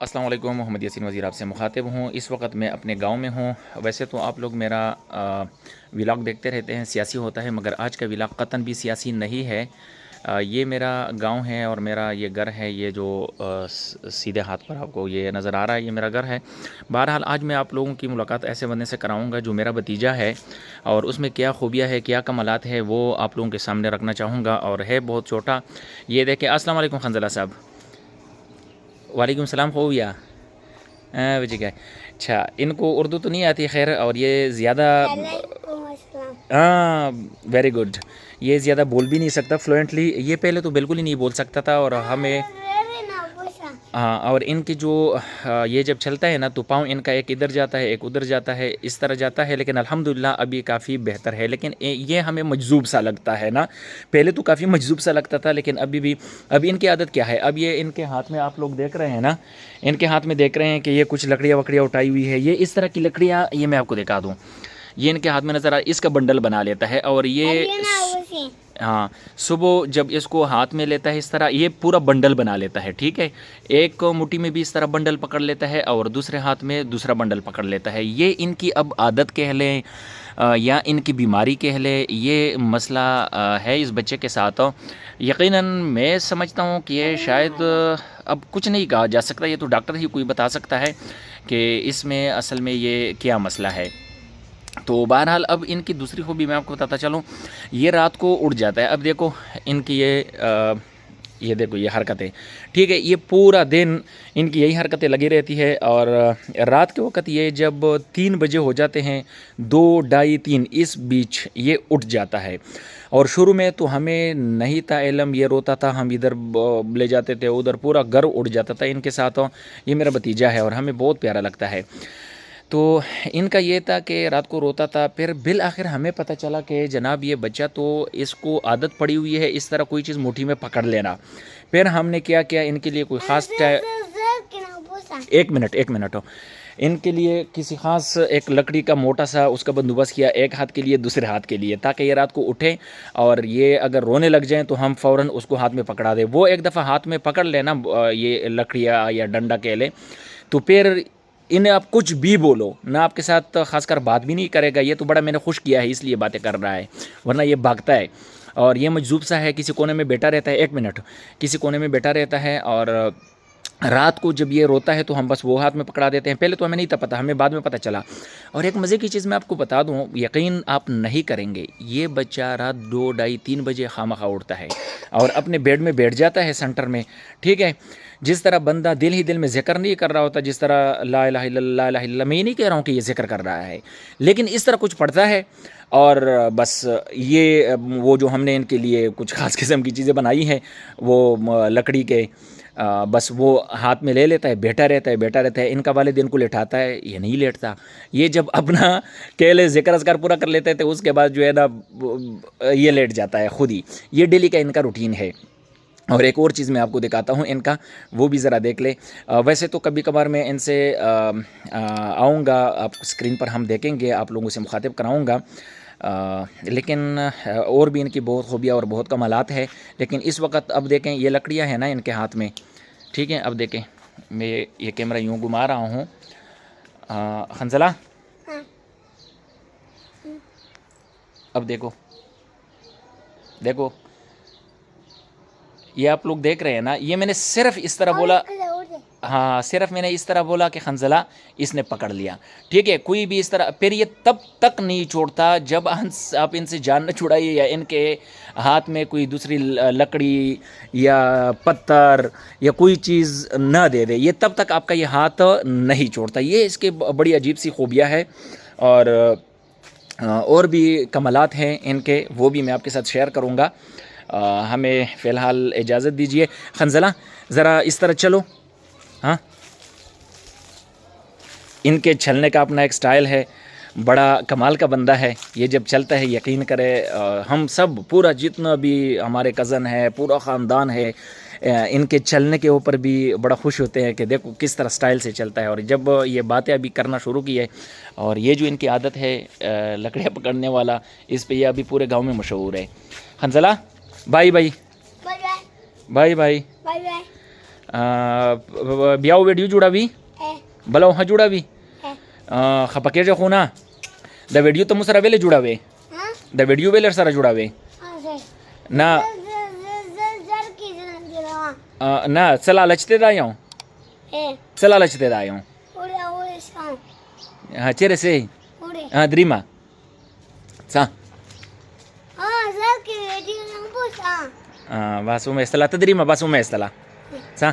السلام علیکم، محمد یاسین وزیر آپ سے مخاطب ہوں۔ اس وقت میں اپنے گاؤں میں ہوں۔ ویسے تو آپ لوگ میرا ولاگ دیکھتے رہتے ہیں، سیاسی ہوتا ہے، مگر آج کا ولاگ قطعاً بھی سیاسی نہیں ہے۔ یہ میرا گاؤں ہے اور میرا یہ گھر ہے، یہ جو سیدھے ہاتھ پر آپ کو یہ نظر آ رہا ہے، یہ میرا گھر ہے۔ بہرحال آج میں آپ لوگوں کی ملاقات ایسے بندے سے کراؤں گا جو میرا بھتیجا ہے، اور اس میں کیا خوبیاں ہے، کیا کمالات ہے، وہ آپ لوگوں کے سامنے رکھنا چاہوں گا، اور ہے بہت چھوٹا۔ یہ دیکھیں، السلام علیکم خنزلہ صاحب۔ وعلیکم السلام خوبیا بجے کیا اچھا، ان کو اردو تو نہیں آتی خیر، اور یہ زیادہ ہاں ویری گڈ، یہ زیادہ بول بھی نہیں سکتا فلوئنٹلی، یہ پہلے تو بالکل ہی نہیں بول سکتا تھا، اور ہمیں ہاں، اور ان کی جو یہ جب چلتا ہے نا تو پاؤں ان کا ایک ادھر جاتا ہے ایک ادھر جاتا ہے، اس طرح جاتا ہے، لیکن الحمدللہ ابھی کافی بہتر ہے۔ لیکن یہ ہمیں مجذوب سا لگتا ہے نا، پہلے تو کافی مجذوب سا لگتا تھا، لیکن اب ان کی عادت کیا ہے، اب یہ ان کے ہاتھ میں آپ لوگ دیکھ رہے ہیں نا، ان کے ہاتھ میں دیکھ رہے ہیں کہ یہ کچھ لکڑیاں وکڑیاں اٹھائی ہوئی ہے، یہ اس طرح کی لکڑیاں، یہ میں آپ کو دکھا دوں، یہ ان کے ہاتھ میں نظر اس کا بنڈل بنا لیتا ہے، اور یہ ہاں صبح جب اس کو ہاتھ میں لیتا ہے اس طرح، یہ پورا بنڈل بنا لیتا ہے، ٹھیک ہے، ایک مٹھی میں بھی اس طرح بنڈل پکڑ لیتا ہے اور دوسرے ہاتھ میں دوسرا بنڈل پکڑ لیتا ہے۔ یہ ان کی اب عادت کہہ لیں یا ان کی بیماری کہہ لیں، یہ مسئلہ ہے اس بچے کے ساتھ۔ یقیناً میں سمجھتا ہوں کہ یہ شاید اب کچھ نہیں کہا جا سکتا، یہ تو ڈاکٹر ہی کوئی بتا سکتا ہے کہ اس میں اصل میں یہ کیا مسئلہ ہے۔ تو بہرحال اب ان کی دوسری خوبی میں آپ کو بتاتا چلوں، یہ رات کو اٹھ جاتا ہے۔ اب دیکھو ان کی یہ دیکھو یہ حرکتیں، ٹھیک ہے، یہ پورا دن ان کی یہی حرکتیں لگی رہتی ہے، اور رات کے وقت یہ جب 3 بجے ہو جاتے ہیں، 2 ڈھائی 3 اس بیچ یہ اٹھ جاتا ہے۔ اور شروع میں تو ہمیں نہیں تھا علم، یہ روتا تھا، ہم ادھر لے جاتے تھے ادھر، پورا گھر اٹھ جاتا تھا ان کے ساتھ۔ یہ میرا بھتیجا ہے اور ہمیں بہت پیارا لگتا ہے۔ تو ان کا یہ تھا کہ رات کو روتا تھا، پھر بالآخر ہمیں پتہ چلا کہ جناب یہ بچہ تو اس کو عادت پڑی ہوئی ہے اس طرح کوئی چیز مٹھی میں پکڑ لینا۔ پھر ہم نے کیا ان کے لیے کوئی خاص ایک منٹ ان کے لیے کسی خاص ایک لکڑی کا موٹا سا اس کا بندوبست کیا، ایک ہاتھ کے لیے دوسرے ہاتھ کے لیے، تاکہ یہ رات کو اٹھے اور یہ اگر رونے لگ جائیں تو ہم فوراً اس کو ہاتھ میں پکڑا دیں۔ وہ ایک دفعہ ہاتھ میں پکڑ لینا یہ لکڑیاں یا ڈنڈا کہہ لیں، تو پھر انہیں آپ کچھ بھی بولو نہ، آپ کے ساتھ خاص کر بات بھی نہیں کرے گا۔ یہ تو بڑا میں نے خوش کیا ہے اس لیے باتیں کر رہا ہے، ورنہ یہ بھاگتا ہے اور یہ مجذوب سا ہے، کسی کونے میں بیٹھا رہتا ہے، ایک منٹ، کسی کونے میں بیٹھا رہتا ہے، اور رات کو جب یہ روتا ہے تو ہم بس وہ ہاتھ میں پکڑا دیتے ہیں۔ پہلے تو ہمیں نہیں تھا پتہ، ہمیں بعد میں پتہ چلا۔ اور ایک مزے کی چیز میں آپ کو بتا دوں، یقین آپ نہیں کریں گے، یہ بچہ رات 2 ڈھائی 3 بجے خامخواہ اٹھتا ہے اور اپنے بیڈ میں بیٹھ جاتا ہے سینٹر میں، ٹھیک ہے، جس طرح بندہ دل ہی دل میں ذکر نہیں کر رہا ہوتا، جس طرح لا الہ الا اللہ لا الہ الا اللہ، میں یہ نہیں کہہ رہا ہوں کہ یہ ذکر کر رہا ہے، لیکن اس طرح کچھ پڑھتا ہے، اور بس یہ وہ جو ہم نے ان کے لیے کچھ خاص قسم کی چیزیں بنائی ہیں، وہ لکڑی کے، بس وہ ہاتھ میں لے لیتا ہے، بیٹھا رہتا ہے۔ ان کا والد ان کو لٹاتا ہے، یہ نہیں لیٹتا، یہ جب اپنا کہلے ذکر اذکار پورا کر لیتے تھے اس کے بعد جو ہے نا یہ لیٹ جاتا ہے خود ہی۔ یہ ڈیلی کا ان کا روٹین ہے۔ اور ایک اور چیز میں آپ کو دکھاتا ہوں ان کا، وہ بھی ذرا دیکھ لیں۔ ویسے تو کبھی کبھار میں ان سے آؤں گا، آپ اسکرین پر ہم دیکھیں گے، آپ لوگوں سے مخاطب کراؤں گا، لیکن اور بھی ان کی بہت خوبیاں اور بہت کمالات ہے۔ لیکن اس وقت اب دیکھیں یہ لکڑیاں ہیں نا ان کے ہاتھ میں، ٹھیک ہے، اب دیکھیں میں یہ کیمرہ یوں گھما رہا ہوں، خنزلہ اب دیکھو یہ آپ لوگ دیکھ رہے ہیں نا، یہ میں نے صرف اس طرح بولا، ہاں صرف میں نے اس طرح بولا کہ خنزلہ اس نے پکڑ لیا، ٹھیک ہے، کوئی بھی اس طرح، پھر یہ تب تک نہیں چھوڑتا جب آپ ان سے جان نہ چھڑائیے یا ان کے ہاتھ میں کوئی دوسری لکڑی یا پتھر یا کوئی چیز نہ دے دے، یہ تب تک آپ کا یہ ہاتھ نہیں چھوڑتا۔ یہ اس کے بڑی عجیب سی خوبیاں ہے، اور بھی کمالات ہیں ان کے، وہ بھی میں آپ کے ساتھ شیئر کروں گا۔ ہمیں فی الحال اجازت دیجیے۔ خنزلہ ذرا اس طرح چلو، ہاں، ان کے چلنے کا اپنا ایک سٹائل ہے، بڑا کمال کا بندہ ہے یہ، جب چلتا ہے یقین کرے ہم سب پورا جتنا بھی ہمارے کزن ہے، پورا خاندان ہے، ان کے چلنے کے اوپر بھی بڑا خوش ہوتے ہیں کہ دیکھو کس طرح سٹائل سے چلتا ہے۔ اور جب یہ باتیں ابھی کرنا شروع کی ہے، اور یہ جو ان کی عادت ہے لکڑیاں پکڑنے والا، اس پہ یہ ابھی پورے گاؤں میں مشہور ہے۔ خنزلہ بائی بائی بائی بائی، بیاو ویډیو جوړوي بلو ها جوړوي خپکیږي خو نه د ویډیو ته مو سره ویلې جوړوي د ویډیو ویلر سره جوړوي نه نه څه لالچ ته دا یو څه لالچ ته دا یو چیرې سې دریمه څه بس ومه استلا ته دریمه بس ومه استلا څه